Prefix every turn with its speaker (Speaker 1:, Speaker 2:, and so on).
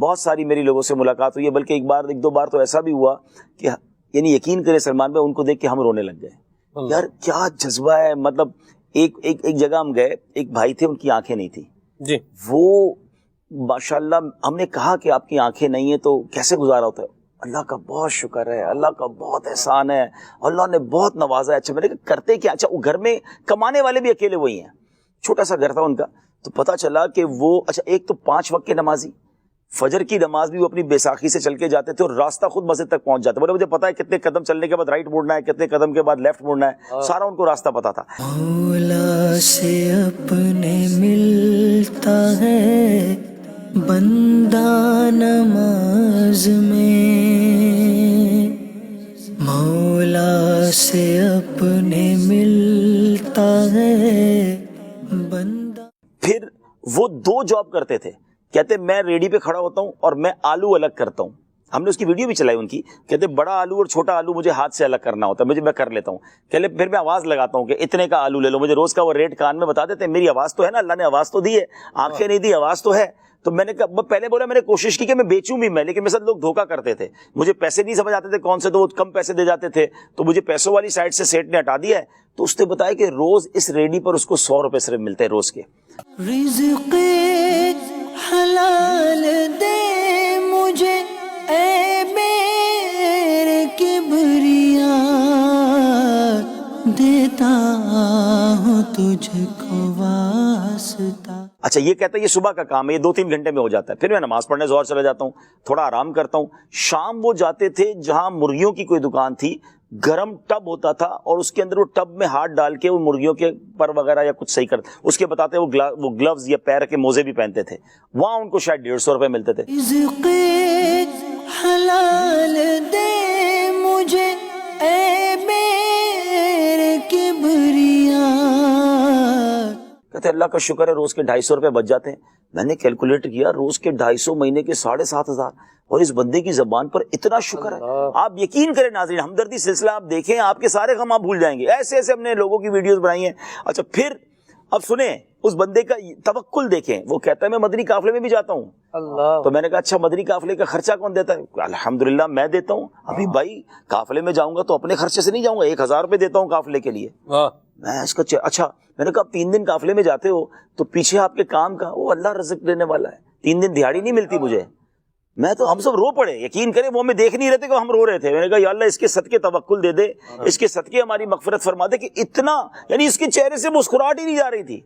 Speaker 1: بہت ساری میری لوگوں سے ملاقات ہوئی ہے، بلکہ ایک دو بار تو ایسا بھی ہوا کہ یعنی یقین کریں سلمان بھائی، ان کو دیکھ کے ہم رونے لگ گئے. یار کیا جذبہ ہے. مطلب ایک جگہ ہم گئے، ایک بھائی تھے، ان کی آنکھیں نہیں تھی جی. وہ ماشاءاللہ ہم نے کہا کہ آپ کی آنکھیں نہیں ہیں تو کیسے گزارا ہوتا ہے؟ اللہ کا بہت شکر ہے، اللہ کا بہت احسان ہے، اللہ نے بہت نوازا ہے. اچھا میں نے کہا کرتے کیا؟ اچھا وہ گھر میں کمانے والے بھی اکیلے وہی ہیں، چھوٹا سا گھر تھا ان کا. تو پتا چلا کہ وہ اچھا ایک تو 5 وقت کے نمازی، فجر کی نماز بھی وہ اپنی بیساکھی سے چل کے جاتے تھے اور راستہ خود مسجد تک پہنچ جاتے. بولے مجھے پتا ہے کتنے قدم چلنے کے بعد رائٹ مڑنا ہے، کتنے قدم کے بعد لیفٹ مڑنا ہے، سارا ان کو راستہ پتا تھا.
Speaker 2: مولا سے اپنے ملتا ہے بندہ نماز میں، مولا سے اپنے ملتا ہے بندہ.
Speaker 1: پھر وہ 2 جاب کرتے تھے. کہتے میں ریڈی پہ کھڑا ہوتا ہوں اور میں آلو الگ کرتا ہوں. ہم نے اس کی ویڈیو بھی چلائی ان کی. کہتے بڑا آلو اور چھوٹا آلو مجھے ہاتھ سے الگ کرنا ہوتا ہے، میں کر لیتا ہوں. کہتے پھر میں آواز لگاتا ہوں کہ اتنے کا آلو لے لو. مجھے روز کا وہ ریٹ کان میں بتا دیتے ہیں. میری آواز تو ہے نا، اللہ نے آواز تو دی ہے، آنکھیں نہیں دی، آواز تو ہے. تو میں نے کہا پہلے بولا میں نے کوشش کی کہ میں بیچوں بھی میں، لیکن میرے ساتھ لوگ دھوکہ کرتے تھے. مجھے پیسے نہیں سمجھ آتے تھے کون سے، تو وہ کم پیسے دے جاتے تھے. تو مجھے پیسوں والی سائڈ سے سیٹ نے ہٹا دیا ہے. تو اس نے بتایا کہ روز اس ریڈی پر اس کو 100 روپے صرف ملتے ہیں روز کے.
Speaker 2: رزق حلال دے مجھے اے میرے کبریا، دیتا ہوں تجھ کو واسطہ.
Speaker 1: اچھا یہ کہتا ہے یہ صبح کا کام ہے، یہ 2-3 گھنٹے میں ہو جاتا ہے. پھر میں نماز پڑھنے ظہر چلا جاتا ہوں، تھوڑا آرام کرتا ہوں. شام وہ جاتے تھے جہاں مرغیوں کی کوئی دکان تھی، گرم ٹب ہوتا تھا اور اس کے اندر وہ ٹب میں ہاتھ ڈال کے وہ مرغیوں کے پر وغیرہ یا کچھ صحیح کرتے. اس کے بتاتے وہ گلوز یا پیر کے موزے بھی پہنتے تھے. وہاں ان کو شاید 150 روپے ملتے تھے.
Speaker 2: رزق حلال دے مجھے اے میرے کبریا.
Speaker 1: کہتے اللہ کا شکر ہے روز کے 250 روپے بچ جاتے ہیں. میں نے کیلکولیٹ کیا، روز کے 250 مہینے کے 7,500، اور اس بندے کی زبان پر اتنا شکر ہے. آپ یقین کریں ناظرین، ہمدردی سلسلہ آپ دیکھیں، آپ کے سارے غم آپ بھول جائیں گے. ایسے ایسے ہم نے لوگوں کی ویڈیوز بنائی ہیں. اچھا پھر اب سنیں اس بندے کا توکل دیکھیں. وہ کہتا ہے میں مدنی قافلے میں بھی جاتا ہوں. تو میں نے کہا اچھا مدنی قافلے کا خرچہ کون دیتا ہے؟ الحمدللہ میں دیتا ہوں. ابھی بھائی قافلے میں جاؤں گا تو اپنے خرچے سے نہیں جاؤں گا، 1,000 روپے دیتا ہوں قافلے کے لیے. میں اس کا اچھا میں نے کہا 3 دن قافلے میں جاتے ہو تو پیچھے آپ کے کام کا وہ اللہ رزق دینے والا ہے. 3 دن دیہاڑی نہیں ملتی مجھے. میں تو ہم سب رو پڑے، یقین کریں وہ ہمیں دیکھ نہیں رہتے کہ ہم رو رہے تھے. میں نے کہا یا اللہ اس کے صدقے توکل دے دے، اس کے صدقے ہماری مغفرت فرما دے. کہ اتنا یعنی اس کے چہرے سے مسکراہٹ ہی نہیں جا رہی تھی.